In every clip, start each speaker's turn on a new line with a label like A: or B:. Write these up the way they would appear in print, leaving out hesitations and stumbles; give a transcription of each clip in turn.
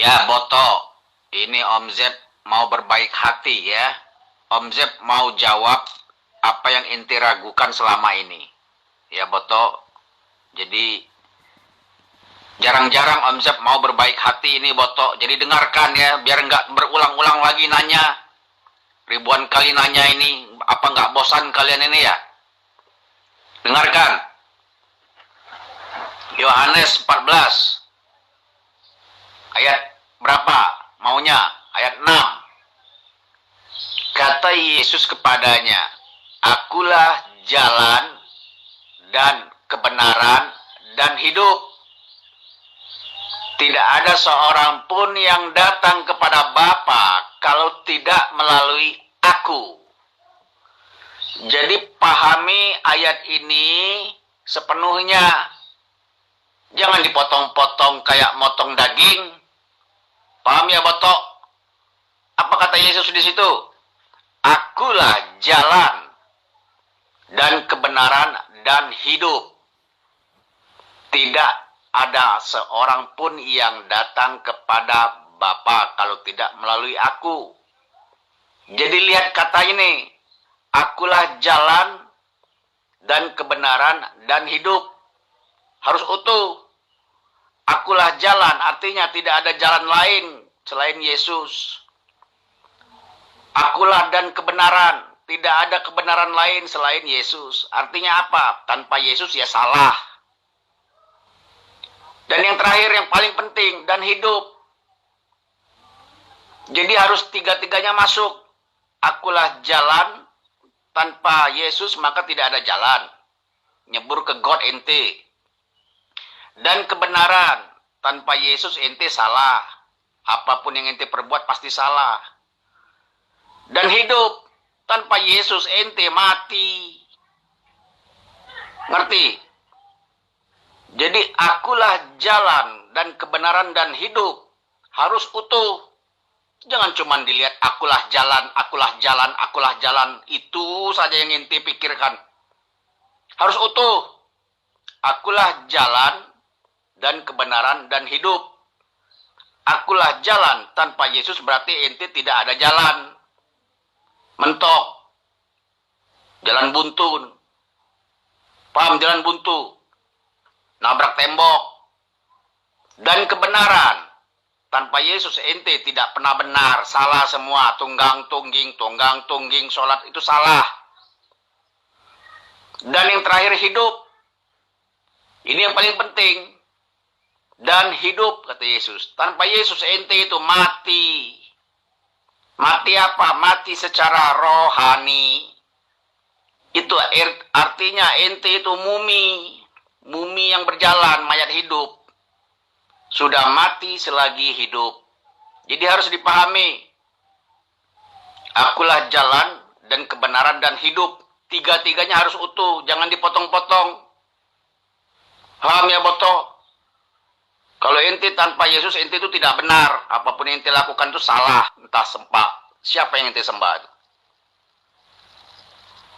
A: Ya, Boto, ini Om Z mau berbaik hati ya. Om Z mau jawab apa yang inti ragukan selama ini. Ya, Boto, jadi jarang-jarang Om Z mau berbaik hati ini, Boto. Jadi dengarkan ya, biar nggak berulang-ulang lagi nanya. Ribuan kali nanya ini, apa nggak bosan kalian ini ya? Dengarkan. Yohanes 14 ayat berapa? Maunya ayat 6. Kata Yesus kepadanya, "Akulah jalan dan kebenaran dan hidup. Tidak ada seorang pun yang datang kepada Bapa kalau tidak melalui Aku." Jadi pahami ayat ini sepenuhnya. Jangan dipotong-potong kayak motong daging. Paham ya, Boto? Apa kata Yesus di situ? Akulah jalan dan kebenaran dan hidup. Tidak ada seorang pun yang datang kepada Bapa kalau tidak melalui Aku. Jadi lihat kata ini. Akulah jalan dan kebenaran dan hidup. Harus utuh. Akulah jalan, artinya tidak ada jalan lain selain Yesus. Akulah dan kebenaran, tidak ada kebenaran lain selain Yesus. Artinya apa? Tanpa Yesus ya salah. Dan yang terakhir, yang paling penting, dan hidup. Jadi harus tiga-tiganya masuk. Akulah jalan, tanpa Yesus maka tidak ada jalan. Nyebur ke God ente. Dan kebenaran, tanpa Yesus ente salah. Apapun yang ente perbuat pasti salah. Dan hidup, tanpa Yesus ente mati. Ngerti? Jadi akulah jalan dan kebenaran dan hidup. Harus utuh. Jangan cuma dilihat akulah jalan, akulah jalan, akulah jalan. Itu saja yang ente pikirkan. Harus utuh. Akulah jalan dan kebenaran dan hidup. Akulah jalan, tanpa Yesus berarti ente tidak ada jalan. Mentok. Jalan buntu. Paham jalan buntu? Nabrak tembok. Dan kebenaran. Tanpa Yesus ente tidak pernah benar. Salah semua. Tunggang tungging, sholat itu salah. Dan yang terakhir hidup. Ini yang paling penting. Dan hidup, kata Yesus. Tanpa Yesus ente itu mati. Mati apa? Mati secara rohani. Itu artinya ente itu mumi. Mumi yang berjalan, mayat hidup. Sudah mati selagi hidup. Jadi harus dipahami. Akulah jalan dan kebenaran dan hidup. Tiga-tiganya harus utuh. Jangan dipotong-potong. Paham ya, Boto? Kalau ente tanpa Yesus, ente itu tidak benar. Apapun yang ente lakukan itu salah. Entah sembah. Siapa yang ente sembah itu?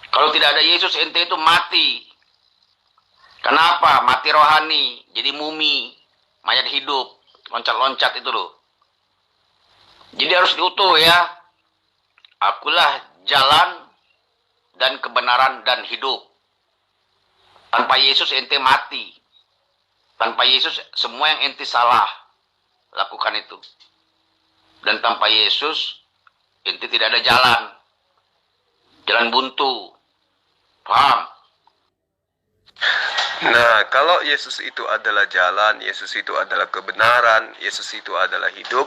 A: Kalau tidak ada Yesus, ente itu mati. Kenapa? Mati rohani. Jadi mumi. Mayat hidup. Loncat-loncat itu loh. Jadi harus diutuh ya. Akulah jalan dan kebenaran dan hidup. Tanpa Yesus ente mati. Tanpa Yesus semua yang ente salah lakukan itu. Dan tanpa Yesus ente tidak ada jalan. Jalan buntu. Paham?
B: Nah, kalau Yesus itu adalah jalan, Yesus itu adalah kebenaran, Yesus itu adalah hidup,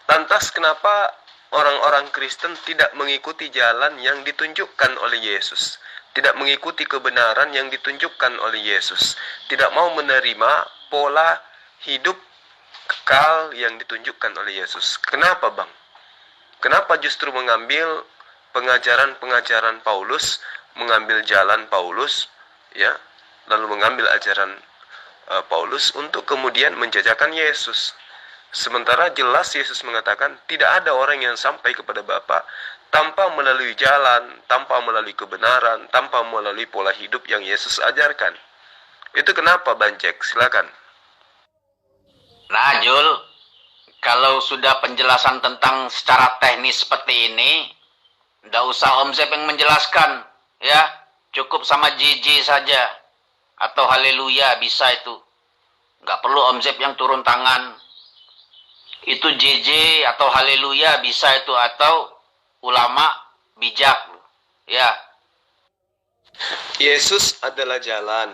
B: lantas kenapa orang-orang Kristen tidak mengikuti jalan yang ditunjukkan oleh Yesus? Tidak mengikuti kebenaran yang ditunjukkan oleh Yesus. Tidak mau menerima pola hidup kekal yang ditunjukkan oleh Yesus. Kenapa, Bang? Kenapa justru mengambil pengajaran-pengajaran Paulus, mengambil jalan Paulus, ya, lalu mengambil ajaran Paulus untuk kemudian menjajakan Yesus? Sementara jelas Yesus mengatakan tidak ada orang yang sampai kepada Bapa tanpa melalui jalan, tanpa melalui kebenaran, tanpa melalui pola hidup yang Yesus ajarkan. Itu kenapa, Bancek? Silakan.
A: Nah, Jul, kalau sudah penjelasan tentang secara teknis seperti ini, nggak usah Om Zep yang menjelaskan, ya. Cukup sama JJ saja. Atau haleluya, bisa itu. Nggak perlu Om Zep yang turun tangan. Itu JJ atau haleluya bisa itu. Atau ulama bijak. Ya.
B: Yesus adalah jalan,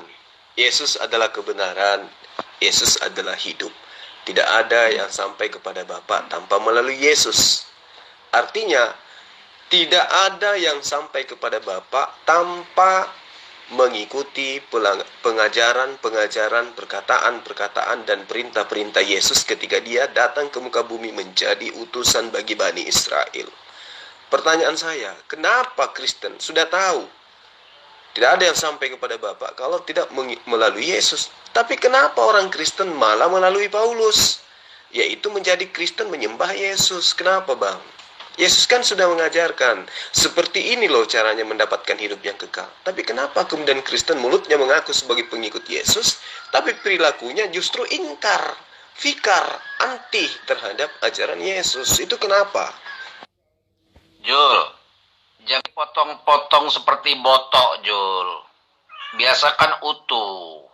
B: Yesus adalah kebenaran, Yesus adalah hidup. Tidak ada yang sampai kepada Bapa tanpa melalui Yesus. Artinya, tidak ada yang sampai kepada Bapa tanpa mengikuti pengajaran-pengajaran, perkataan-perkataan, dan perintah-perintah Yesus ketika dia datang ke muka bumi menjadi utusan bagi Bani Israel. Pertanyaan saya, kenapa Kristen sudah tahu tidak ada yang sampai kepada Bapa kalau tidak melalui Yesus? Tapi kenapa orang Kristen malah melalui Paulus? Yaitu menjadi Kristen menyembah Yesus. Kenapa, Bang? Yesus kan sudah mengajarkan, seperti ini loh caranya mendapatkan hidup yang kekal. Tapi kenapa kemudian Kristen mulutnya mengaku sebagai pengikut Yesus, tapi perilakunya justru ingkar, fikar, anti terhadap ajaran Yesus? Itu kenapa?
A: Jul, jangan potong-potong seperti botok, Jul. Biasakan utuh.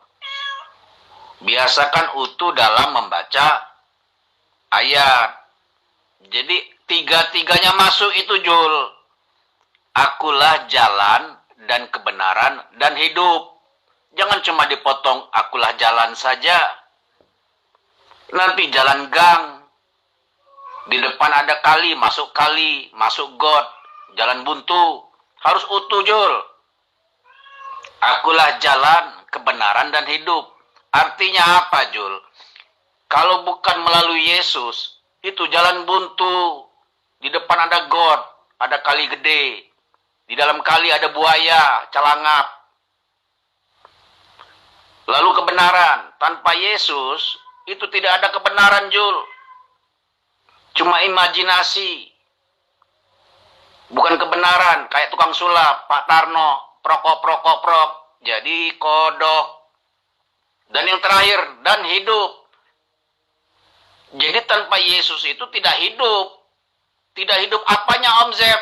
A: Biasakan utuh dalam membaca ayat. Jadi tiga-tiganya masuk itu, Jul. Akulah jalan dan kebenaran dan hidup. Jangan cuma dipotong akulah jalan saja. Nanti jalan gang. Di depan ada kali, masuk got. Jalan buntu. Harus utuh, Jul. Akulah jalan, kebenaran dan hidup. Artinya apa, Jul? Kalau bukan melalui Yesus, itu jalan buntu. Di depan ada got, ada kali gede. Di dalam kali ada buaya, calangap. Lalu kebenaran, tanpa Yesus, itu tidak ada kebenaran, Jul. Cuma imajinasi. Bukan kebenaran, kayak tukang sulap, Pak Tarno, prok. Jadi kodok. Dan yang terakhir, dan hidup. Jadi tanpa Yesus itu tidak hidup. Tidak hidup apanya, Om Zep?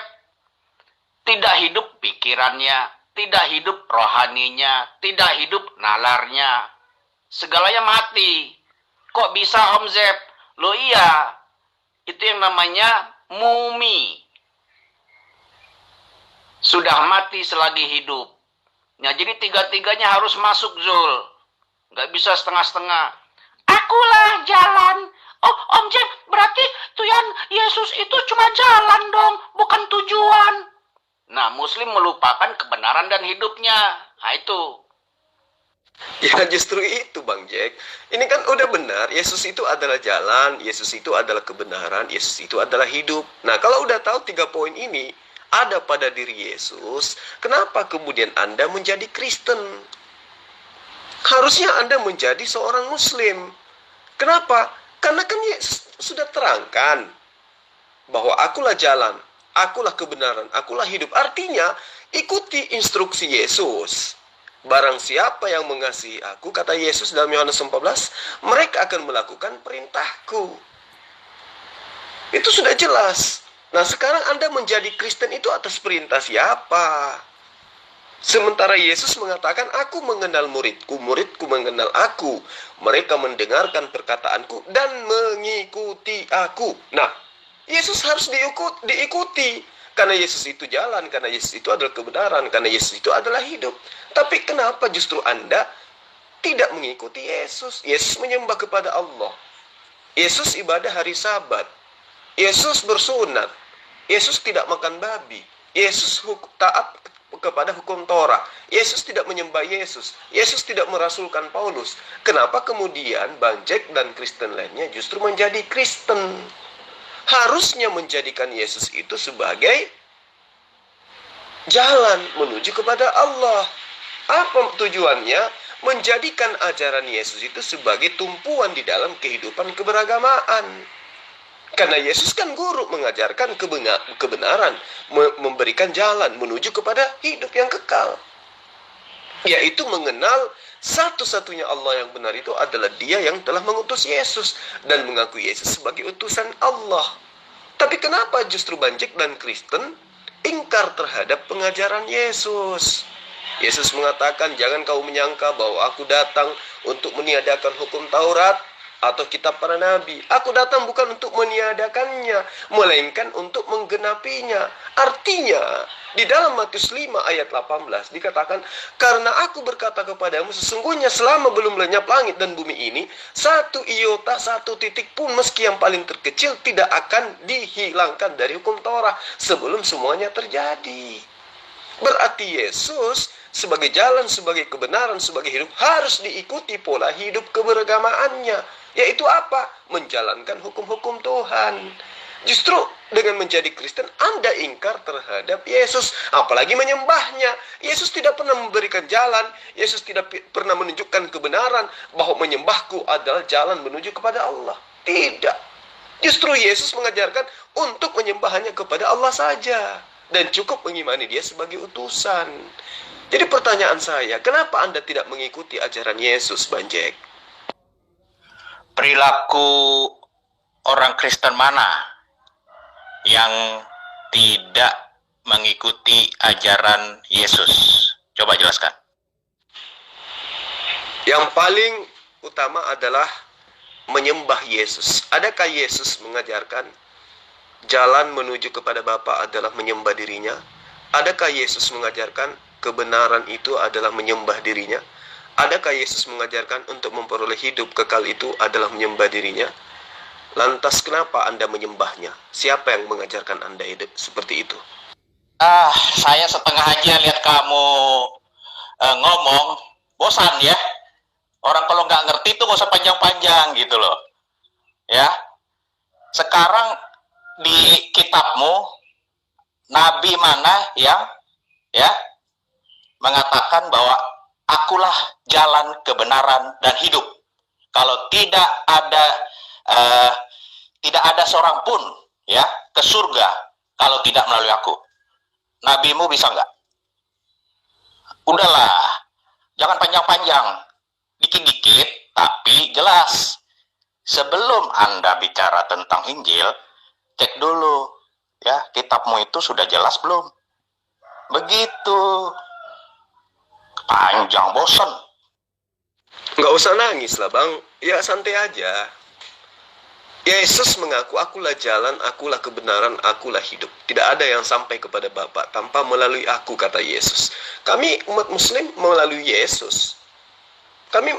A: Tidak hidup pikirannya, tidak hidup rohaninya, tidak hidup nalarnya. Segalanya mati. Kok bisa, Om Zep? Loh iya, itu yang namanya mumi. Sudah mati selagi hidup. Nah, jadi tiga-tiganya harus masuk, Zul. Nggak bisa setengah-setengah. Akulah jalan. Oh, Om Jack, berarti Tuhan Yesus itu cuma jalan dong, bukan tujuan. Nah, Muslim melupakan kebenaran dan hidupnya. Nah, itu.
B: Ya justru itu, Bang Jack. Ini kan udah benar, Yesus itu adalah jalan, Yesus itu adalah kebenaran, Yesus itu adalah hidup. Nah, kalau udah tahu 3 poin ini ada pada diri Yesus, kenapa kemudian Anda menjadi Kristen? Harusnya Anda menjadi seorang Muslim. Kenapa? Karena kan Yesus sudah terangkan bahwa akulah jalan, akulah kebenaran, akulah hidup. Artinya, ikuti instruksi Yesus. Barang siapa yang mengasihi aku, kata Yesus dalam Yohanes 14, mereka akan melakukan perintahku. Itu sudah jelas. Nah, sekarang Anda menjadi Kristen itu atas perintah siapa? Sementara Yesus mengatakan, aku mengenal muridku, muridku mengenal aku. Mereka mendengarkan perkataanku dan mengikuti aku. Nah, Yesus harus diikuti. Karena Yesus itu jalan, karena Yesus itu adalah kebenaran, karena Yesus itu adalah hidup. Tapi kenapa justru Anda tidak mengikuti Yesus? Yesus menyembah kepada Allah. Yesus ibadah hari Sabat. Yesus bersunat. Yesus tidak makan babi. Yesus taat kepada hukum Torah. Yesus tidak menyembah Yesus. Yesus tidak merasulkan Paulus. Kenapa kemudian Bang Jack dan Kristen lainnya justru menjadi Kristen? Harusnya menjadikan Yesus itu sebagai jalan menuju kepada Allah. Apa tujuannya? Menjadikan ajaran Yesus itu sebagai tumpuan di dalam kehidupan keberagamaan. Karena Yesus kan guru, mengajarkan kebenaran, memberikan jalan menuju kepada hidup yang kekal. yaitu mengenal satu-satunya Allah yang benar itu adalah Dia yang telah mengutus Yesus dan mengaku Yesus sebagai utusan Allah. Tapi kenapa justru Banjek dan Kristen ingkar terhadap pengajaran Yesus? Yesus mengatakan, jangan kau menyangka bahwa aku datang untuk meniadakan hukum Taurat atau kitab para nabi. Aku datang bukan untuk meniadakannya, melainkan untuk menggenapinya. Artinya, di dalam Matius 5 ayat 18 dikatakan, karena aku berkata kepadamu, sesungguhnya selama belum lenyap langit dan bumi ini, satu iota, satu titik pun meski yang paling terkecil tidak akan dihilangkan dari hukum Taurat sebelum semuanya terjadi. Berarti Yesus sebagai jalan, sebagai kebenaran, sebagai hidup harus diikuti pola hidup keberagamaannya. Yaitu apa? Menjalankan hukum-hukum Tuhan. Justru dengan menjadi Kristen, Anda ingkar terhadap Yesus. Apalagi menyembahnya. Yesus tidak pernah memberikan jalan. Yesus tidak pernah menunjukkan kebenaran bahwa menyembahku adalah jalan menuju kepada Allah. Tidak. Justru Yesus mengajarkan untuk menyembah hanya kepada Allah saja. Dan cukup mengimani Dia sebagai utusan. Jadi pertanyaan saya, kenapa Anda tidak mengikuti ajaran Yesus, Banjek?
A: Perilaku orang Kristen mana yang tidak mengikuti ajaran Yesus? Coba jelaskan.
B: Yang paling utama adalah menyembah Yesus. Adakah Yesus mengajarkan jalan menuju kepada Bapa adalah menyembah dirinya? Adakah Yesus mengajarkan kebenaran itu adalah menyembah dirinya? Adakah Yesus mengajarkan untuk memperoleh hidup kekal itu adalah menyembah dirinya? Lantas kenapa Anda menyembahnya? Siapa yang mengajarkan Anda hidup seperti itu?
A: Saya setengah aja lihat kamu ngomong, bosan ya. Orang kalau nggak ngerti tuh nggak usah panjang-panjang gitu loh. Ya, sekarang di kitabmu, nabi mana yang mengatakan bahwa akulah jalan kebenaran dan hidup. Kalau tidak ada seorang pun ya ke surga kalau tidak melalui aku. Nabimu bisa nggak? Udahlah, jangan panjang-panjang, dikit-dikit tapi jelas. Sebelum Anda bicara tentang Injil, cek dulu ya kitabmu itu sudah jelas belum? Begitu. Panjang, bosan.
B: Nggak usah nangis lah, Bang. Ya santai aja. Yesus mengaku, akulah jalan, akulah kebenaran, akulah hidup. Tidak ada yang sampai kepada Bapa tanpa melalui aku, kata Yesus. Kami umat Muslim melalui Yesus. Kami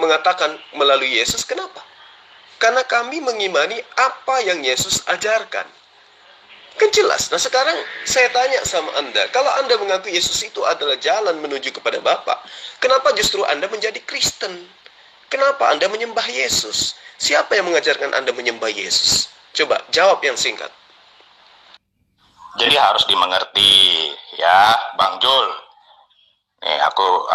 B: mengatakan melalui Yesus, kenapa? Karena kami mengimani apa yang Yesus ajarkan. Kan jelas. Nah sekarang saya tanya sama Anda, kalau Anda mengaku Yesus itu adalah jalan menuju kepada Bapa, kenapa justru Anda menjadi Kristen? Kenapa Anda menyembah Yesus? Siapa yang mengajarkan Anda menyembah Yesus? Coba jawab yang singkat.
A: Jadi harus dimengerti ya, Bang Jul. Nih aku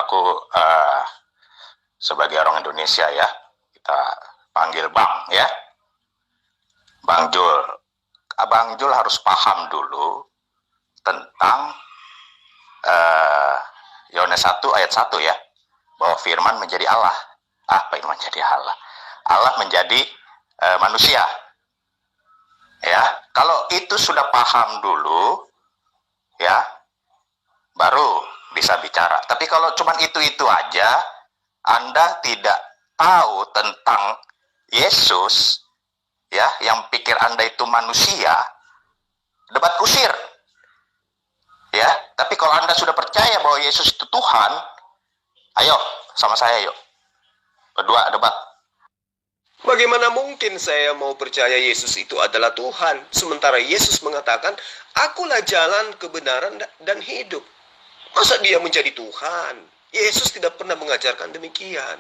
A: sebagai orang Indonesia ya, kita panggil Bang ya. Bang Jul. Abang Jul harus paham dulu tentang Yohanes 1 ayat 1 ya, bahwa firman menjadi Allah. Apa itu menjadi Allah? Allah menjadi manusia. Ya, kalau itu sudah paham dulu ya, baru bisa bicara. Tapi kalau cuma itu aja, Anda tidak tahu tentang Yesus, ya, yang pikir Anda itu manusia, debat kusir. Ya, tapi kalau Anda sudah percaya bahwa Yesus itu Tuhan, ayo sama saya yuk. Berdua debat.
B: Bagaimana mungkin saya mau percaya Yesus itu adalah Tuhan, sementara Yesus mengatakan, akulah jalan, kebenaran, dan hidup. Masa dia menjadi Tuhan? Yesus tidak pernah mengajarkan demikian.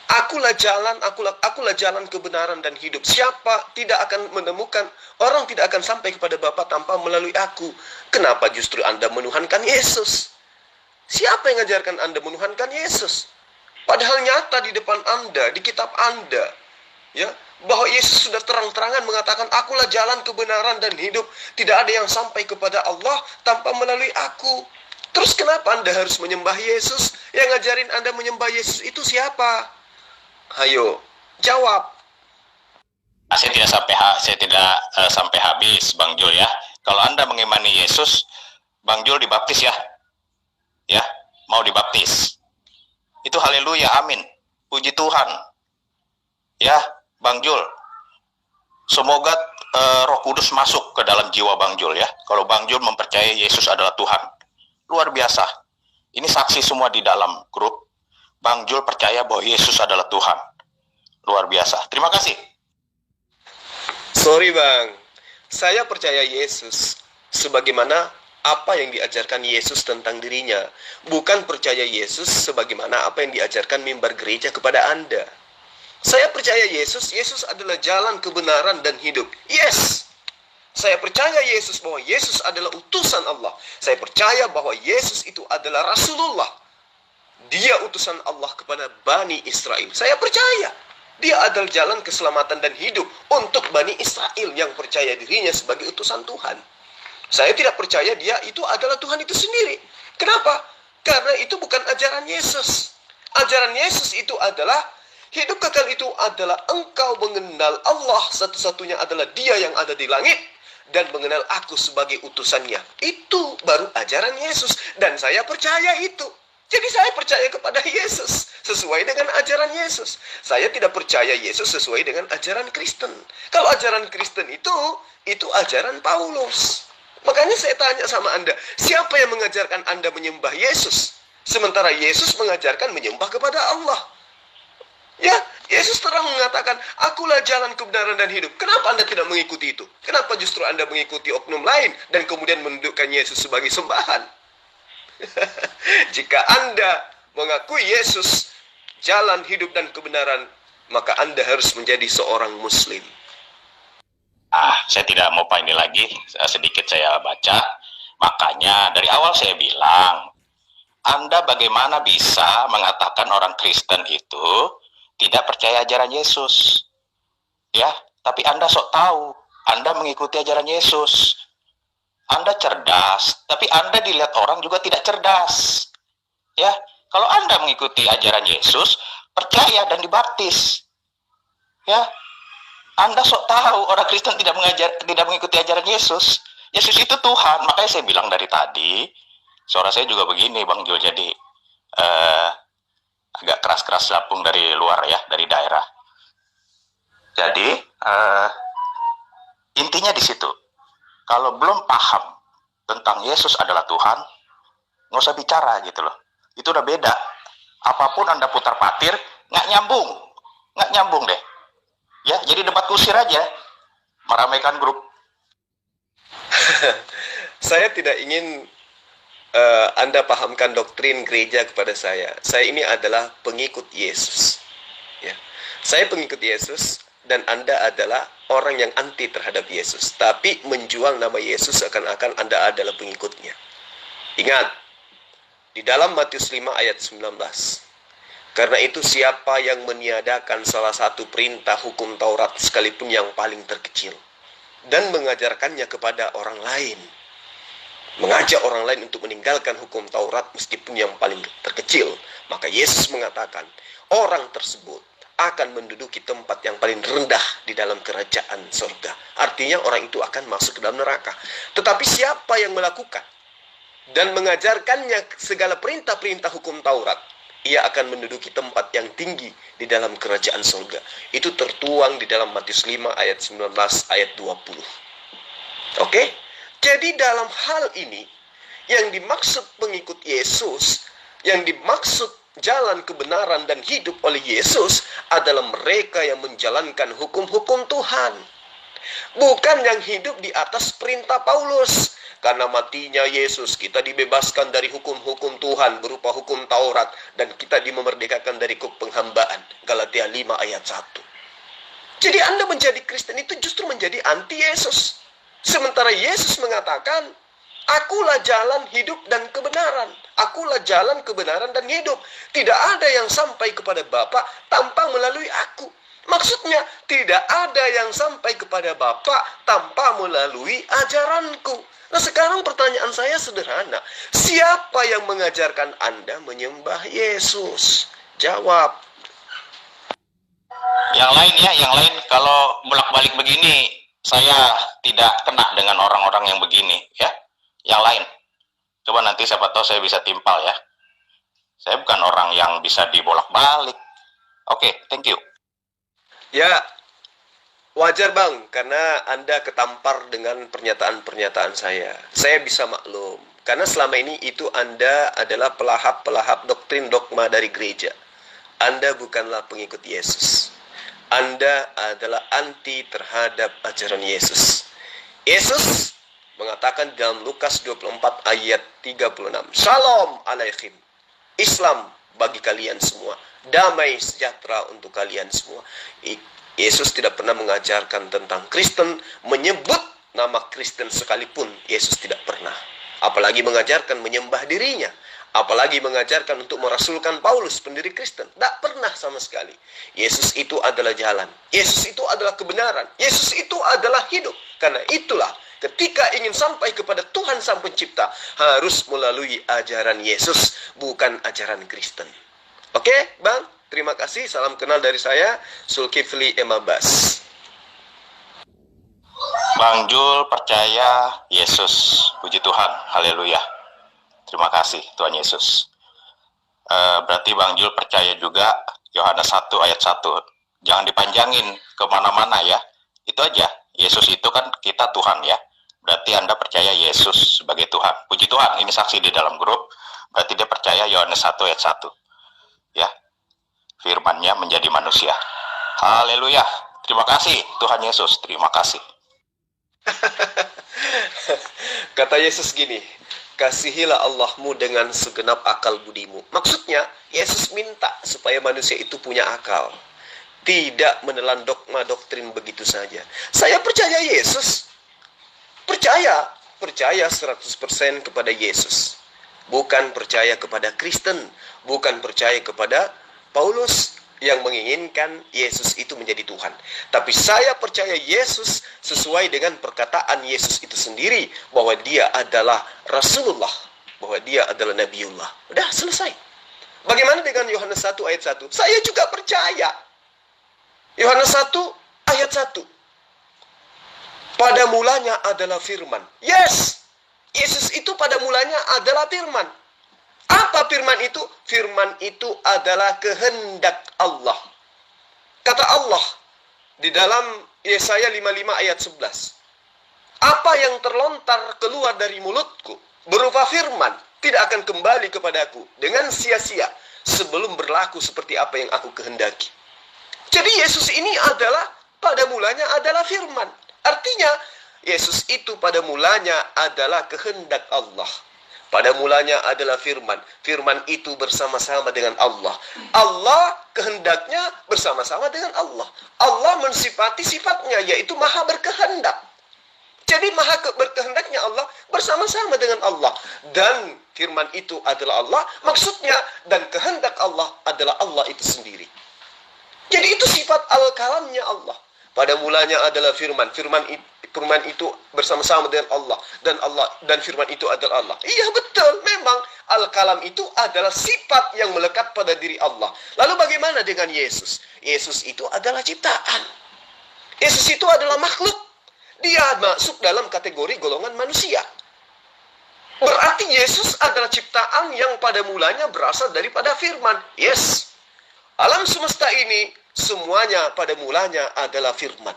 B: Akulah jalan, akulah jalan kebenaran dan hidup. Siapa tidak akan menemukan, orang tidak akan sampai kepada Bapa tanpa melalui aku. Kenapa justru Anda menuhankan Yesus? Siapa yang mengajarkan Anda menuhankan Yesus? Padahal nyata di depan Anda, di kitab Anda, ya, bahwa Yesus sudah terang-terangan mengatakan, akulah jalan kebenaran dan hidup. Tidak ada yang sampai kepada Allah tanpa melalui aku. Terus kenapa Anda harus menyembah Yesus? Yang ngajarin Anda menyembah Yesus itu siapa? Ayo, jawab.
C: Saya tidak sampai habis, Bang Jul ya. Kalau Anda mengimani Yesus, Bang Jul dibaptis ya. Ya, mau dibaptis. Itu haleluya, amin. Puji Tuhan. Ya, Bang Jul. Semoga Roh Kudus masuk ke dalam jiwa Bang Jul ya. Kalau Bang Jul mempercayai Yesus adalah Tuhan. Luar biasa. Ini saksi semua di dalam grup. Bang Jul percaya bahwa Yesus adalah Tuhan. Luar biasa. Terima kasih.
B: Sorry Bang, saya percaya Yesus sebagaimana apa yang diajarkan Yesus tentang dirinya. Bukan percaya Yesus sebagaimana apa yang diajarkan mimbar gereja kepada Anda. Saya percaya Yesus adalah jalan kebenaran dan hidup. Yes! Saya percaya Yesus bahwa Yesus adalah utusan Allah. Saya percaya bahwa Yesus itu adalah Rasulullah. Dia utusan Allah kepada Bani Israel. Saya percaya. Dia adalah jalan keselamatan dan hidup untuk Bani Israel yang percaya dirinya sebagai utusan Tuhan. Saya tidak percaya dia itu adalah Tuhan itu sendiri. Kenapa? Karena itu bukan ajaran Yesus. Ajaran Yesus itu adalah hidup kekal itu adalah engkau mengenal Allah satu-satunya adalah Dia yang ada di langit dan mengenal aku sebagai utusannya. Itu baru ajaran Yesus dan saya percaya itu. Jadi saya percaya kepada Yesus sesuai dengan ajaran Yesus. Saya tidak percaya Yesus sesuai dengan ajaran Kristen. Kalau ajaran Kristen itu ajaran Paulus. Makanya saya tanya sama Anda, siapa yang mengajarkan Anda menyembah Yesus? Sementara Yesus mengajarkan menyembah kepada Allah. Ya, Yesus terang mengatakan, akulah jalan kebenaran dan hidup. Kenapa Anda tidak mengikuti itu? Kenapa justru Anda mengikuti oknum lain dan kemudian menundukkan Yesus sebagai sembahan? Jika Anda mengakui Yesus jalan hidup dan kebenaran, maka Anda harus menjadi seorang Muslim.
C: Saya tidak mau ini lagi, sedikit saya baca. Makanya dari awal saya bilang, Anda bagaimana bisa mengatakan orang Kristen itu tidak percaya ajaran Yesus? Ya, tapi Anda sok tahu, Anda mengikuti ajaran Yesus. Anda cerdas, tapi Anda dilihat orang juga tidak cerdas. Ya, kalau Anda mengikuti ajaran Yesus, percaya dan dibaptis. Ya, Anda sok tahu orang Kristen tidak mengikuti ajaran Yesus. Yesus itu Tuhan. Makanya saya bilang dari tadi, suara saya juga begini, Bang Jul. Jadi agak keras-keras lapung dari luar ya, dari daerah. Jadi intinya di situ. Kalau belum paham tentang Yesus adalah Tuhan, nggak usah bicara gitu loh. Itu udah beda. Apapun Anda putar patir, nggak nyambung deh. Ya, jadi debat kusir aja, meramaikan grup.
B: Saya tidak ingin Anda pahamkan doktrin gereja kepada saya. Saya ini adalah pengikut Yesus. Ya. Saya pengikut Yesus dan Anda adalah orang yang anti terhadap Yesus. Tapi menjual nama Yesus seakan-akan Anda adalah pengikutnya. Ingat, di dalam Matius 5 ayat 19. Karena itu siapa yang meniadakan salah satu perintah hukum Taurat sekalipun yang paling terkecil dan mengajarkannya kepada orang lain, mengajak orang lain untuk meninggalkan hukum Taurat meskipun yang paling terkecil, maka Yesus mengatakan orang tersebut akan menduduki tempat yang paling rendah di dalam kerajaan surga. Artinya orang itu akan masuk ke dalam neraka. Tetapi siapa yang melakukan dan mengajarkannya segala perintah-perintah hukum Taurat, ia akan menduduki tempat yang tinggi di dalam kerajaan surga. Itu tertuang di dalam Matius 5 ayat 19 ayat 20. Oke? Jadi dalam hal ini, yang dimaksud pengikut Yesus, yang dimaksud jalan kebenaran dan hidup oleh Yesus adalah mereka yang menjalankan hukum-hukum Tuhan. Bukan yang hidup di atas perintah Paulus. Karena matinya Yesus, kita dibebaskan dari hukum-hukum Tuhan berupa hukum Taurat. Dan kita dimerdekakan dari penghambaan. Galatia 5 ayat 1. Jadi Anda menjadi Kristen itu justru menjadi anti Yesus. Sementara Yesus mengatakan, akulah jalan hidup dan kebenaran. Akulah jalan kebenaran dan hidup. Tidak ada yang sampai kepada Bapa tanpa melalui aku. Maksudnya, tidak ada yang sampai kepada Bapa tanpa melalui ajaranku. Nah, sekarang pertanyaan saya sederhana. Siapa yang mengajarkan Anda menyembah Yesus? Jawab.
C: Yang lain ya, yang lain kalau bolak-balik begini, saya tidak kena dengan orang-orang yang begini ya. Yang lain, coba nanti siapa tahu saya bisa timpal ya. Saya bukan orang yang bisa dibolak-balik. Oke, thank you.
B: Ya, wajar Bang, karena Anda ketampar dengan pernyataan-pernyataan saya. Saya bisa maklum, karena selama ini itu Anda adalah pelahap-pelahap doktrin dogma dari gereja. Anda bukanlah pengikut Yesus. Anda adalah anti terhadap ajaran Yesus. Yesus mengatakan dalam Lukas 24 ayat 36, Shalom alaikum, Islam bagi kalian semua, damai sejahtera untuk kalian semua. Yesus tidak pernah mengajarkan tentang Kristen, menyebut nama Kristen sekalipun Yesus tidak pernah. Apalagi mengajarkan menyembah dirinya, apalagi mengajarkan untuk merasulkan Paulus, pendiri Kristen. Tidak pernah sama sekali. Yesus itu adalah jalan, Yesus itu adalah kebenaran, Yesus itu adalah hidup. Karena itulah, ketika ingin sampai kepada Tuhan Sang Pencipta, harus melalui ajaran Yesus, bukan ajaran Kristen. Oke, Bang? Terima kasih. Salam kenal dari saya, Zulkifli Emabas.
C: Bang Jul percaya Yesus. Puji Tuhan. Haleluya. Terima kasih Tuhan Yesus. Berarti Bang Jul percaya juga Yohanes 1 ayat 1. Jangan dipanjangin kemana-mana ya. Itu aja. Yesus itu kan kita Tuhan ya. Berarti Anda percaya Yesus sebagai Tuhan. Puji Tuhan. Ini saksi di dalam grup. Berarti dia percaya Yohanes 1 ayat 1. Ya. Firman-Nya menjadi manusia. Haleluya. Terima kasih Tuhan Yesus. Terima kasih.
B: Kata Yesus gini, kasihilah Allahmu dengan segenap akal budimu. Maksudnya, Yesus minta supaya manusia itu punya akal. Tidak menelan dogma doktrin begitu saja. Saya percaya Yesus. Percaya 100% kepada Yesus. Bukan percaya kepada Kristen. Bukan percaya kepada Paulus yang menginginkan Yesus itu menjadi Tuhan. Tapi saya percaya Yesus sesuai dengan perkataan Yesus itu sendiri, bahwa dia adalah Rasulullah, bahwa dia adalah Nabiullah. Udah selesai. Bagaimana dengan Yohanes 1 ayat 1? Saya juga percaya. Yohanes 1 ayat 1. Pada mulanya adalah firman. Yes! Yesus itu pada mulanya adalah firman. Apa firman itu? Firman itu adalah kehendak Allah. Kata Allah di dalam Yesaya 55 ayat 11. Apa yang terlontar keluar dari mulutku berupa firman tidak akan kembali kepadaku dengan sia-sia sebelum berlaku seperti apa yang aku kehendaki. Jadi Yesus ini adalah pada mulanya adalah firman. Artinya Yesus itu pada mulanya adalah kehendak Allah. Pada mulanya adalah firman. Firman itu bersama-sama dengan Allah. Allah kehendaknya bersama-sama dengan Allah. Allah mensifati sifatnya, yaitu maha berkehendak. Jadi maha berkehendaknya Allah bersama-sama dengan Allah. Dan firman itu adalah Allah. Maksudnya, dan kehendak Allah adalah Allah itu sendiri. Jadi itu sifat al-kalamnya Allah. Pada mulanya adalah firman. Firman itu bersama-sama dengan Allah, dan firman itu adalah Allah. Iya betul, memang al-kalam itu adalah sifat yang melekat pada diri Allah. Lalu bagaimana dengan Yesus? Yesus itu adalah ciptaan. Yesus itu adalah makhluk. Dia masuk dalam kategori golongan manusia. Berarti Yesus adalah ciptaan yang pada mulanya berasal daripada firman. Yes. Alam semesta ini semuanya pada mulanya adalah firman.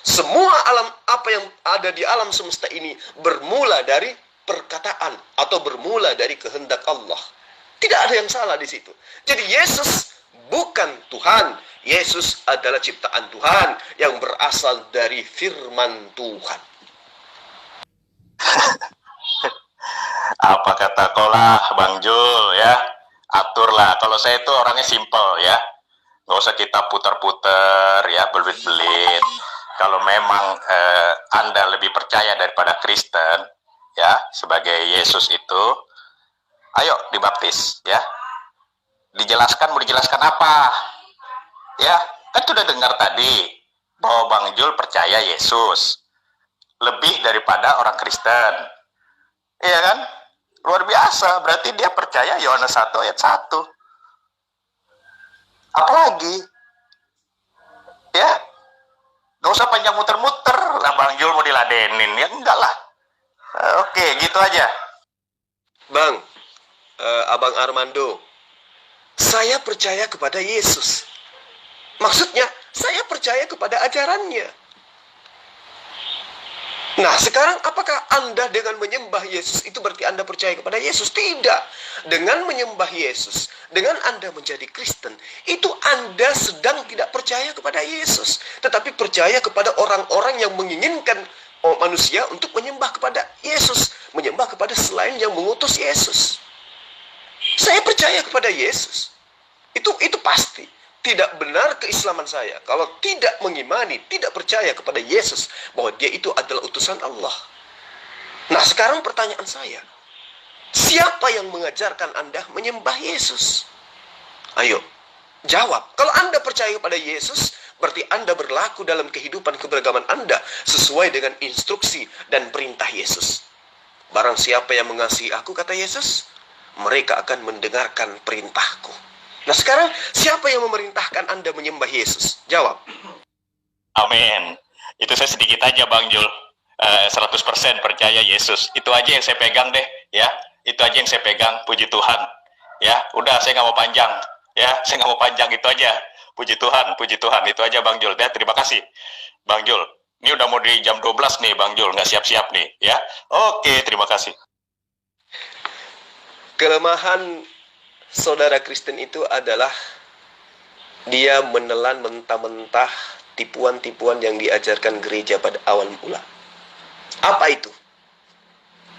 B: Semua alam, apa yang ada di alam semesta ini bermula dari perkataan atau bermula dari kehendak Allah. Tidak ada yang salah di situ. Jadi Yesus bukan Tuhan. Yesus adalah ciptaan Tuhan yang berasal dari firman Tuhan.
C: Apa kata kolah Bang Jul ya? Aturlah. Kalau saya itu orangnya simple ya. Nggak usah kita putar-putar ya, belit-belit. Kalau memang Anda lebih percaya daripada Kristen, ya, sebagai Yesus itu, ayo dibaptis, ya. Dijelaskan, mau dijelaskan apa? Ya, Kan sudah dengar tadi bahwa Bang Jul percaya Yesus lebih daripada orang Kristen. Iya kan? Luar biasa, berarti dia percaya Yohanes 1 ayat 1. Apalagi? Ya, gak usah panjang muter-muter lah Bang Jul mau diladenin. Ya enggak lah. Oke, gitu aja.
B: Bang, Abang Armando, saya percaya kepada Yesus. Maksudnya, saya percaya kepada ajarannya. Nah, sekarang apakah Anda dengan menyembah Yesus itu berarti Anda percaya kepada Yesus? Tidak. Dengan menyembah Yesus, dengan Anda menjadi Kristen, itu Anda sedang tidak percaya kepada Yesus, tetapi percaya kepada orang-orang yang menginginkan manusia untuk menyembah kepada Yesus, menyembah kepada selain yang mengutus Yesus. Saya percaya kepada Yesus. Itu pasti. Tidak benar keislaman saya kalau tidak mengimani, tidak percaya kepada Yesus bahwa dia itu adalah utusan Allah. Nah, sekarang pertanyaan saya, siapa yang mengajarkan Anda menyembah Yesus? Ayo, jawab. Kalau Anda percaya kepada Yesus, berarti Anda berlaku dalam kehidupan keberagaman Anda sesuai dengan instruksi dan perintah Yesus. Barang siapa yang mengasihi aku, kata Yesus, mereka akan mendengarkan perintahku. Nah, sekarang siapa yang memerintahkan Anda menyembah Yesus? Jawab.
C: Amin. Itu saya sedikit aja Bang Jul. 100% percaya Yesus. Itu aja yang saya pegang deh, ya. Itu aja yang saya pegang, puji Tuhan. Ya, udah saya nggak mau panjang. Ya, saya nggak mau panjang, itu aja. Puji Tuhan, itu aja Bang Jul. Ya, terima kasih Bang Jul. Ini udah mau di jam 12 nih Bang Jul, nggak siap-siap nih, ya. Oke, terima kasih.
B: Kelemahan saudara Kristen itu adalah dia menelan mentah-mentah tipuan-tipuan yang diajarkan gereja pada awal mula. Apa itu?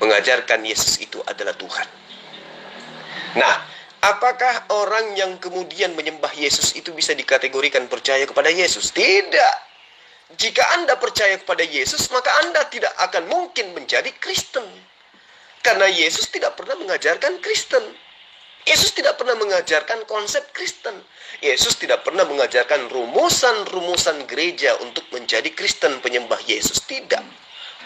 B: Mengajarkan Yesus itu adalah Tuhan. Nah, apakah orang yang kemudian menyembah Yesus itu bisa dikategorikan percaya kepada Yesus? Tidak. Jika Anda percaya kepada Yesus, maka Anda tidak akan mungkin menjadi Kristen. Karena Yesus tidak pernah mengajarkan Kristen. Yesus tidak pernah mengajarkan konsep Kristen. Yesus tidak pernah mengajarkan rumusan-rumusan gereja untuk menjadi Kristen penyembah Yesus. Tidak.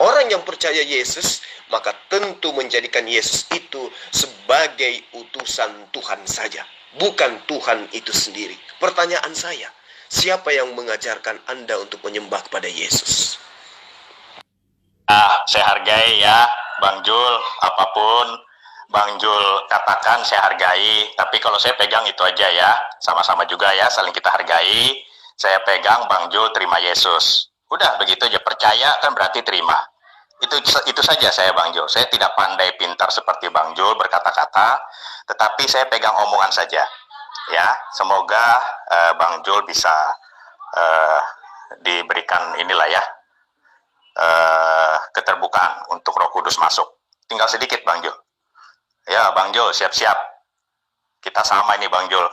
B: Orang yang percaya Yesus, maka tentu menjadikan Yesus itu sebagai utusan Tuhan saja. Bukan Tuhan itu sendiri. Pertanyaan saya, siapa yang mengajarkan Anda untuk menyembah kepada Yesus?
C: Saya hargai ya Bang Jul, apapun Bang Jul katakan saya hargai, tapi kalau saya pegang itu aja ya, sama-sama juga ya, saling kita hargai. Saya pegang Bang Jul terima Yesus. Udah begitu aja, percaya kan berarti terima. Itu saja saya Bang Jul. Saya tidak pandai pintar seperti Bang Jul berkata-kata, tetapi saya pegang omongan saja. Ya, semoga Bang Jul bisa diberikan inilah ya, keterbukaan untuk Roh Kudus masuk. Tinggal sedikit Bang Jul. Ya Bang Jul, siap-siap. Kita sama ini Bang Jul.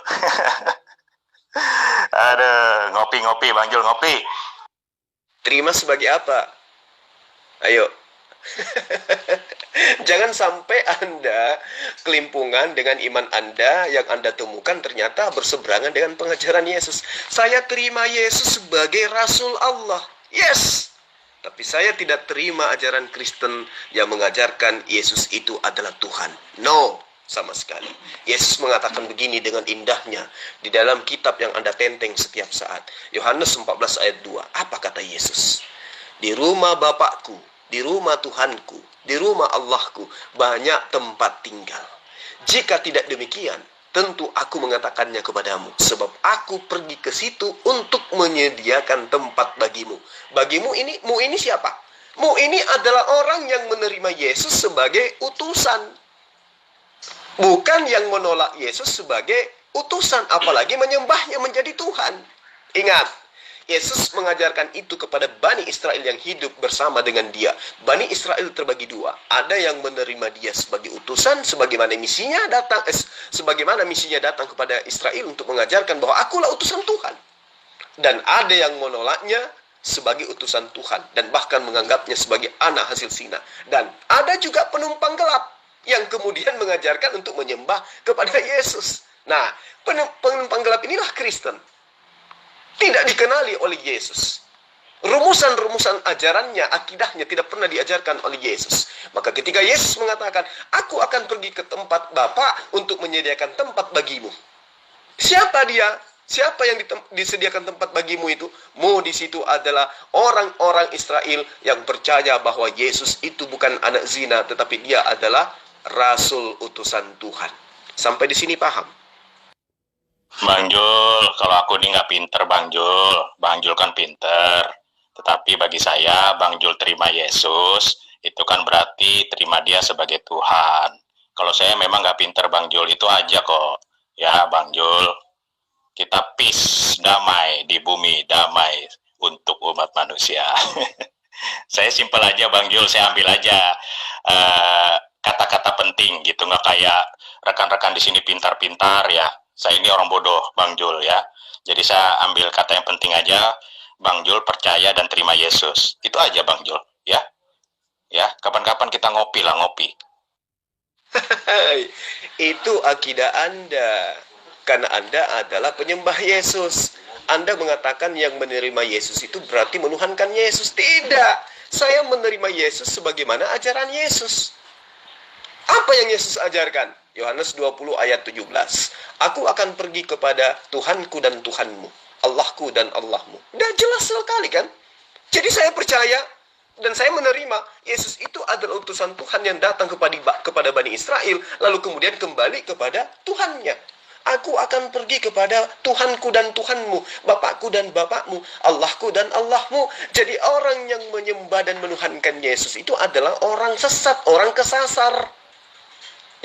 C: Aduh, ngopi-ngopi Bang Jul, ngopi.
B: Terima sebagai apa? Ayo. Jangan sampai Anda kelimpungan dengan iman Anda yang Anda temukan ternyata berseberangan dengan pengajaran Yesus. Saya terima Yesus sebagai Rasul Allah. Yes. Tapi saya tidak terima ajaran Kristen yang mengajarkan Yesus itu adalah Tuhan. No, sama sekali. Yesus mengatakan begini dengan indahnya di dalam kitab yang Anda tenteng setiap saat. Yohanes 14 ayat 2. Apa kata Yesus? Di rumah Bapakku, di rumah Tuhanku, di rumah Allahku, banyak tempat tinggal. Jika tidak demikian, tentu aku mengatakannya kepadamu, sebab aku pergi ke situ untuk menyediakan tempat bagimu. Bagimu ini, mu ini siapa? Mu ini adalah orang yang menerima Yesus sebagai utusan. Bukan yang menolak Yesus sebagai utusan, apalagi menyembahnya menjadi Tuhan. Ingat, Yesus mengajarkan itu kepada Bani Israel yang hidup bersama dengan dia. Bani Israel terbagi dua. Ada yang menerima dia sebagai utusan, sebagaimana misinya datang kepada Israel untuk mengajarkan bahwa akulah utusan Tuhan. Dan ada yang menolaknya sebagai utusan Tuhan dan bahkan menganggapnya sebagai anak hasil zina. Dan ada juga penumpang gelap yang kemudian mengajarkan untuk menyembah kepada Yesus. Nah, penumpang gelap inilah Kristen. tidak dikenali oleh Yesus. Rumusan-rumusan ajarannya, akidahnya tidak pernah diajarkan oleh Yesus. Maka ketika Yesus mengatakan, aku akan pergi ke tempat Bapa untuk menyediakan tempat bagimu. Siapa dia? Siapa yang disediakan tempat bagimu itu? Di situ adalah orang-orang Israel yang percaya bahwa Yesus itu bukan anak zina, tetapi dia adalah Rasul utusan Tuhan. Sampai di sini paham?
C: Bang Jul, kalau aku ini nggak pinter Bang Jul. Bang Jul kan pinter. Tetapi bagi saya, Bang Jul terima Yesus, itu kan berarti terima dia sebagai Tuhan. Kalau saya memang nggak pinter Bang Jul, itu aja kok. Ya Bang Jul, kita peace, damai di bumi, damai untuk umat manusia. Saya simpel aja Bang Jul, saya ambil aja kata-kata penting gitu, nggak kayak rekan-rekan di sini pintar-pintar ya. Saya ini orang bodoh Bang Jul ya. Jadi saya ambil kata yang penting aja. Bang Jul percaya dan terima Yesus. Itu aja Bang Jul ya. Ya, kapan-kapan kita ngopi lah, ngopi.
B: Itu akidah Anda. Karena Anda adalah penyembah Yesus. Anda mengatakan yang menerima Yesus itu berarti menuhankan Yesus. Tidak. Saya menerima Yesus sebagaimana ajaran Yesus. Apa yang Yesus ajarkan? Yohanes 20 ayat 17. Aku akan pergi kepada Tuhanku dan Tuhanmu, Allahku dan Allahmu. Udah jelas sekali kan? Jadi saya percaya dan saya menerima Yesus itu adalah utusan Tuhan yang datang kepada Bani Israel, lalu kemudian kembali kepada Tuhannya. Aku akan pergi kepada Tuhanku dan Tuhanmu, Bapakku dan Bapakmu, Allahku dan Allahmu. Jadi orang yang menyembah dan menuhankan Yesus itu adalah orang sesat, orang kesasar.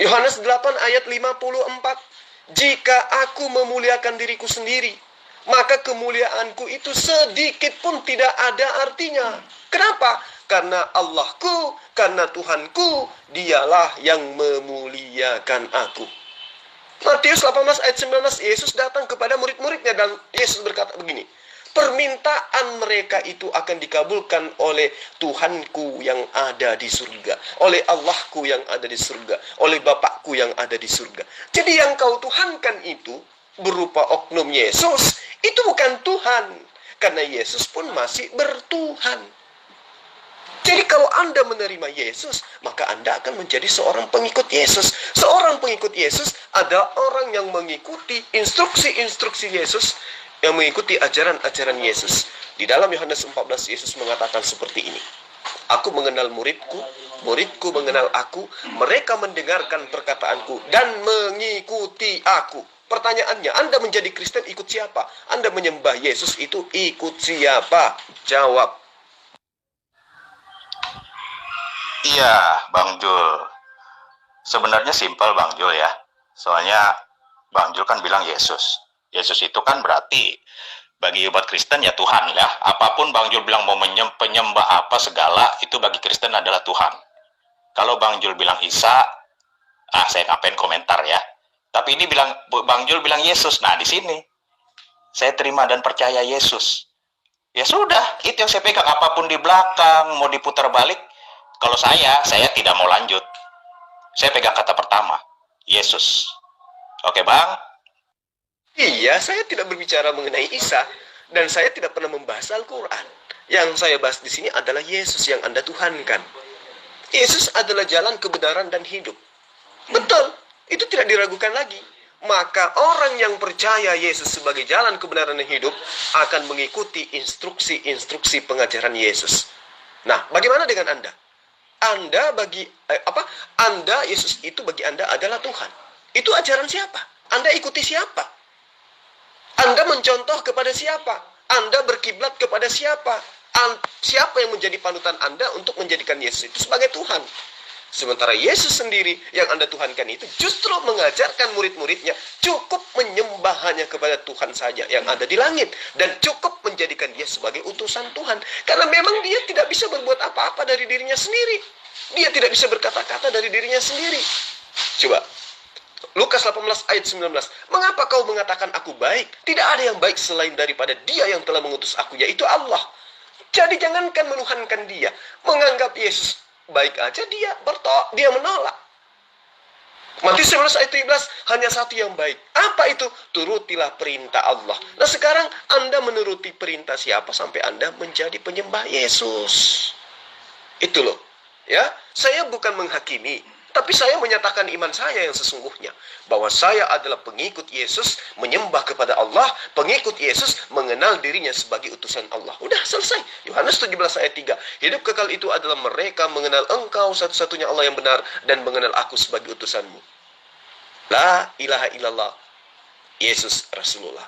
B: Yohanes 8 ayat 54. Jika aku memuliakan diriku sendiri, maka kemuliaanku itu sedikit pun tidak ada artinya. Kenapa? Karena Allahku, karena Tuhanku, dialah yang memuliakan aku. Matius 18 ayat 19, Yesus datang kepada murid-muridnya dan Yesus berkata begini, permintaan mereka itu akan dikabulkan oleh Tuhanku yang ada di surga, oleh Allahku yang ada di surga, oleh Bapakku yang ada di surga. Jadi yang kau tuhankan itu berupa oknum Yesus, itu bukan Tuhan. Karena Yesus pun masih bertuhan. Jadi kalau Anda menerima Yesus, maka Anda akan menjadi seorang pengikut Yesus. Seorang pengikut Yesus adalah orang yang mengikuti instruksi-instruksi Yesus, yang mengikuti ajaran-ajaran Yesus. Di dalam Yohanes 14, Yesus mengatakan seperti ini. Aku mengenal muridku, muridku mengenal aku, mereka mendengarkan perkataanku, dan mengikuti aku. Pertanyaannya, Anda menjadi Kristen ikut siapa? Anda menyembah Yesus itu ikut siapa? Jawab.
C: Iya, Bang Jul. Sebenarnya simpel Bang Jul ya. Soalnya Bang Jul kan bilang Yesus. Yesus itu kan berarti bagi umat Kristen ya Tuhan ya. Apapun Bang Jul bilang mau penyembah apa segala, itu bagi Kristen adalah Tuhan. Kalau Bang Jul bilang Isa, saya ngapain komentar ya. Tapi ini Bang Jul bilang Yesus. Nah di sini saya terima dan percaya Yesus. Ya sudah, itu yang saya pegang. Apapun di belakang mau diputar balik, kalau saya tidak mau lanjut. Saya pegang kata pertama, Yesus. Oke Bang?
B: Iya, saya tidak berbicara mengenai Isa dan saya tidak pernah membahas Al-Quran. Yang saya bahas di sini adalah Yesus yang Anda tuhankan. Yesus adalah jalan kebenaran dan hidup. Betul, itu tidak diragukan lagi. Maka orang yang percaya Yesus sebagai jalan kebenaran dan hidup akan mengikuti instruksi-instruksi pengajaran Yesus. Nah, bagaimana dengan Anda? Anda, Yesus itu bagi Anda adalah Tuhan. Itu ajaran siapa? Anda ikuti siapa? Anda mencontoh kepada siapa? Anda berkiblat kepada siapa? Siapa yang menjadi panutan Anda untuk menjadikan Yesus itu sebagai Tuhan? Sementara Yesus sendiri yang Anda tuhankan itu justru mengajarkan murid-muridnya cukup menyembah hanya kepada Tuhan saja yang ada di langit. Dan cukup menjadikan dia sebagai utusan Tuhan. Karena memang dia tidak bisa berbuat apa-apa dari dirinya sendiri. Dia tidak bisa berkata-kata dari dirinya sendiri. Coba, Lukas 18 ayat 19. Mengapa kau mengatakan aku baik? Tidak ada yang baik selain daripada dia yang telah mengutus aku, yaitu Allah. Jadi jangankan menuhankan dia, menganggap Yesus baik aja dia menolak. Matius 19 ayat 17, hanya satu yang baik. Apa itu? Turutilah perintah Allah. Nah sekarang Anda menuruti perintah siapa sampai Anda menjadi penyembah Yesus? Itu loh. Ya, saya bukan menghakimi, tapi saya menyatakan iman saya yang sesungguhnya. Bahwa saya adalah pengikut Yesus, menyembah kepada Allah, pengikut Yesus, mengenal dirinya sebagai utusan Allah. Udah selesai. Yohanes 17 ayat 3. Hidup kekal itu adalah mereka mengenal Engkau satu-satunya Allah yang benar, dan mengenal Aku sebagai utusanmu. La ilaha illallah. Yesus Rasulullah.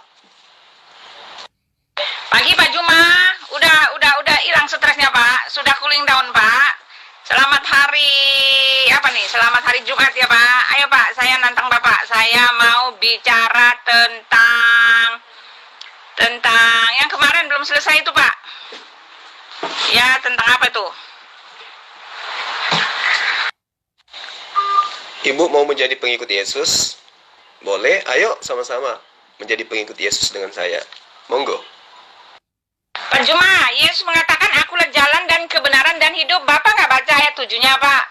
D: Pagi Pak Juma, udah hilang stresnya Pak, sudah cooling down Pak. Selamat hari Selamat hari Jumat ya Pak. Ayo Pak, saya nantang Bapak. Saya mau bicara tentang yang kemarin belum selesai itu Pak. Ya, tentang apa itu?
B: Ibu mau menjadi pengikut Yesus? Boleh, ayo sama-sama menjadi pengikut Yesus dengan saya. Monggo.
D: Pak Juma, Yesus mengatakan akulah jalan dan kebenaran dan hidup. Bapak nggak baca ayat 7-nya Pak?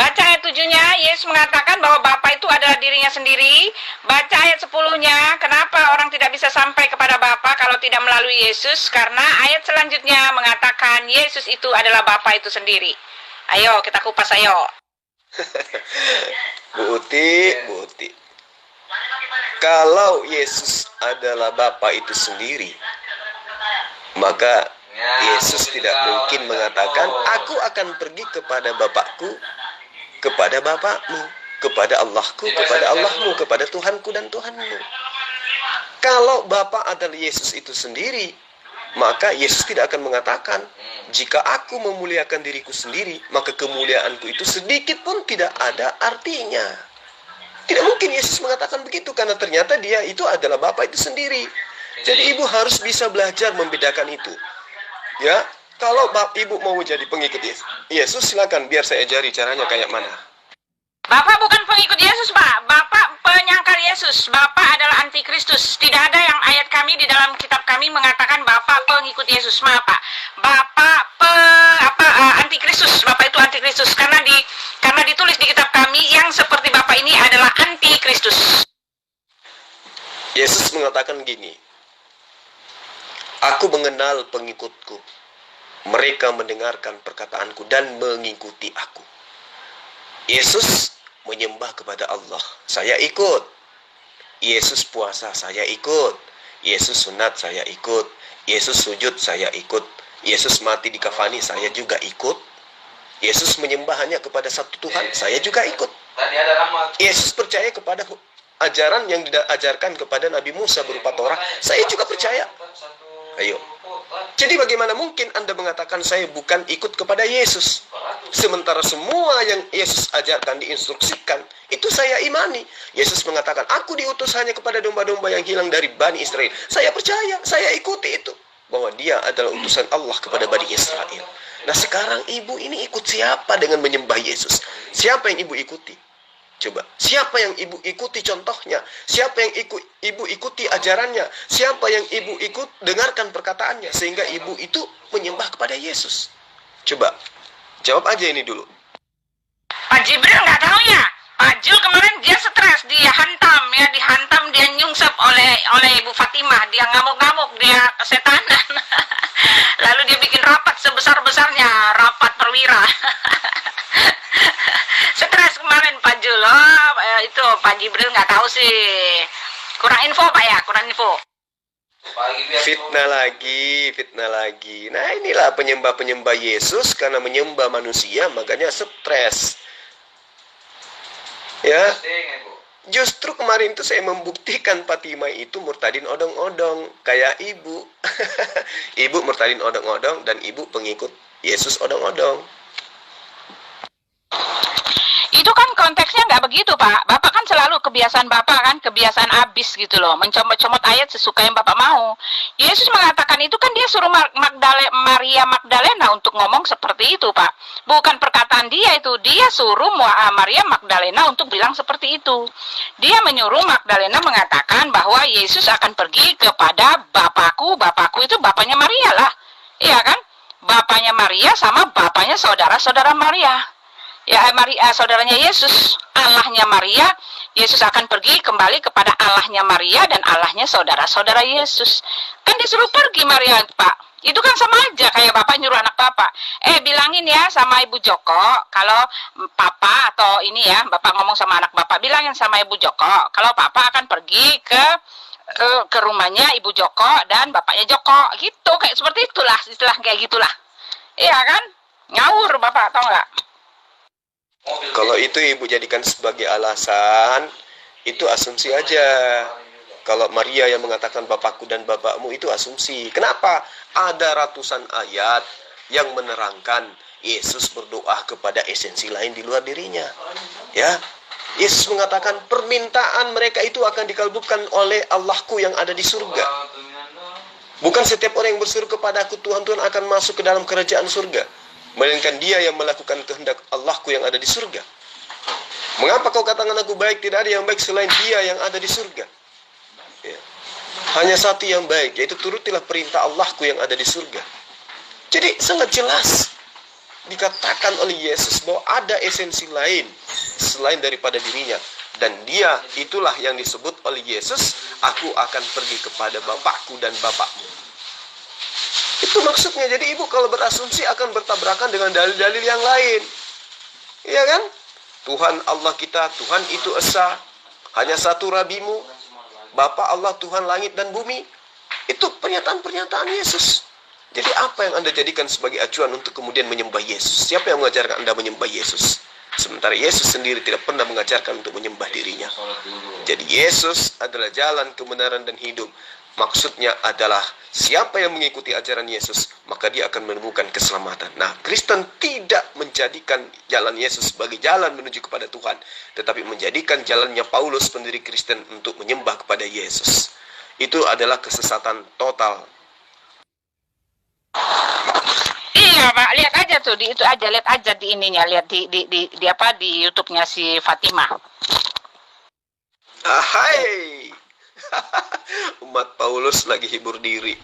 D: Baca ayat 7-nya, Yesus mengatakan bahwa Bapa itu adalah dirinya sendiri. Baca ayat 10-nya, kenapa orang tidak bisa sampai kepada Bapa kalau tidak melalui Yesus? Karena ayat selanjutnya mengatakan Yesus itu adalah Bapa itu sendiri. Ayo kita kupas ayo.
B: Bu Uti. Kalau Yesus adalah Bapa itu sendiri, maka Yesus tidak mungkin mengatakan, aku akan pergi kepada Bapakku, kepada Bapakmu, kepada Allahku, kepada Allahmu, kepada Tuhanku dan Tuhanmu. Kalau Bapa adalah Yesus itu sendiri, maka Yesus tidak akan mengatakan, jika aku memuliakan diriku sendiri, maka kemuliaanku itu sedikit pun tidak ada artinya. Tidak mungkin Yesus mengatakan begitu, karena ternyata dia itu adalah Bapa itu sendiri. Jadi ibu harus bisa belajar membedakan itu. Ya, kalau ibu mau jadi pengikut Yesus, silakan biar saya ajari caranya kayak mana.
D: Bapak bukan pengikut Yesus, Pak. Bapak penyangkal Yesus. Bapak adalah antikristus. Tidak ada yang ayat kami di dalam kitab kami mengatakan Bapak pengikut Yesus. Maaf, Pak. Bapak antikristus. Bapak itu antikristus karena ditulis di kitab kami yang seperti Bapak ini adalah antikristus.
B: Yesus mengatakan gini, aku mengenal pengikutku. Mereka mendengarkan perkataanku dan mengikuti aku. Yesus menyembah kepada Allah, saya ikut. Yesus puasa, saya ikut. Yesus sunat, saya ikut. Yesus sujud, saya ikut. Yesus mati di kafani, saya juga ikut. Yesus menyembah hanya kepada satu Tuhan, saya juga ikut. Yesus percaya kepada ajaran yang diajarkan kepada Nabi Musa berupa Torah, saya juga percaya. Ayo. Jadi bagaimana mungkin Anda mengatakan saya bukan ikut kepada Yesus? Sementara semua yang Yesus ajarkan, diinstruksikan, itu saya imani. Yesus mengatakan, aku diutus hanya kepada domba-domba yang hilang dari Bani Israel. Saya percaya, saya ikuti itu. Bahwa dia adalah utusan Allah kepada Bani Israel. Nah sekarang ibu ini ikut siapa dengan menyembah Yesus? Siapa yang ibu ikuti? Coba, siapa yang ibu ikuti contohnya? Siapa yang ibu ikuti ajarannya? Siapa yang ibu dengarkan perkataannya? Sehingga ibu itu menyembah kepada Yesus. Coba, jawab aja ini dulu.
D: Pak Jibril nggak tahu ya? Pak Jul kemarin dia stres, dia dihantam, dia nyungsep oleh Ibu Fatimah. Dia ngamuk-ngamuk, dia kesetanan. Lalu dia bikin rapat sebesar-besarnya, rapat perwira. Stres kemarin Pak Jul. Itu Pak Jibril nggak tahu sih. Kurang info Pak ya, kurang info.
B: Fitnah lagi. Nah inilah penyembah Yesus karena menyembah manusia, makanya stres. Ya, justru kemarin itu saya membuktikan Fatimah itu murtadin odong-odong kayak ibu. Ibu murtadin odong-odong dan ibu pengikut Yesus odong-odong.
D: Itu kan konteksnya nggak begitu Pak. Bapak kan selalu kebiasaan Bapak kan, kebiasaan abis gitu loh, mencomot-comot ayat sesuka yang Bapak mau. Yesus mengatakan itu kan dia suruh Maria Magdalena untuk ngomong seperti itu Pak. Bukan perkataan dia itu, dia suruh Maria Magdalena untuk bilang seperti itu. Dia menyuruh Magdalena mengatakan bahwa Yesus akan pergi kepada Bapakku itu bapaknya Maria lah. Iya kan? Bapaknya Maria sama bapaknya saudara-saudara Maria. ya Maria, saudaranya Yesus, Allahnya Maria, Yesus akan pergi kembali kepada Allahnya Maria dan Allahnya saudara-saudara Yesus. Kan disuruh pergi Maria, Pak. Itu kan sama aja kayak Bapak nyuruh anak Bapak. Bilangin ya sama Ibu Joko, kalau Papa atau ini ya, Bapak ngomong sama anak Bapak, bilangin sama Ibu Joko, kalau Papa akan pergi ke rumahnya Ibu Joko dan Bapaknya Joko. Gitu, kayak seperti itulah, istilah kayak gitulah. Iya kan? Ngawur Bapak, tau nggak?
B: Kalau itu ibu jadikan sebagai alasan, itu asumsi aja. Kalau Maria yang mengatakan bapakku dan bapakmu, itu asumsi. Kenapa? Ada ratusan ayat yang menerangkan Yesus berdoa kepada esensi lain di luar dirinya. Ya, Yesus mengatakan permintaan mereka itu akan dikabulkan oleh Allahku yang ada di surga. Bukan setiap orang yang berseru kepadaku Tuhan, Tuhan akan masuk ke dalam kerajaan surga, melainkan dia yang melakukan kehendak Allahku yang ada di surga. Mengapa kau katakan aku baik? Tidak ada yang baik selain dia yang ada di surga. Ya. Hanya satu yang baik, yaitu turutilah perintah Allahku yang ada di surga. Jadi sangat jelas dikatakan oleh Yesus bahwa ada esensi lain selain daripada dirinya. Dan dia itulah yang disebut oleh Yesus, aku akan pergi kepada Bapakku dan Bapakmu. Itu maksudnya. Jadi ibu kalau berasumsi akan bertabrakan dengan dalil-dalil yang lain. Iya kan? Tuhan Allah kita, Tuhan itu esa, hanya satu Rabimu, Bapa Allah Tuhan langit dan bumi. Itu pernyataan-pernyataan Yesus. Jadi apa yang Anda jadikan sebagai acuan untuk kemudian menyembah Yesus? Siapa yang mengajarkan Anda menyembah Yesus? Sementara Yesus sendiri tidak pernah mengajarkan untuk menyembah dirinya. Jadi Yesus adalah jalan, kebenaran, dan hidup. Maksudnya adalah siapa yang mengikuti ajaran Yesus, maka dia akan menemukan keselamatan. Nah, Kristen tidak menjadikan jalan Yesus sebagai jalan menuju kepada Tuhan, tetapi menjadikan jalannya Paulus pendiri Kristen untuk menyembah kepada Yesus. Itu adalah kesesatan total.
D: Iya Pak, lihat aja tuh di itu aja, lihat aja di ininya, lihat di apa di YouTube-nya si Fatimah.
B: Ahai. Umat Paulus lagi hibur diri.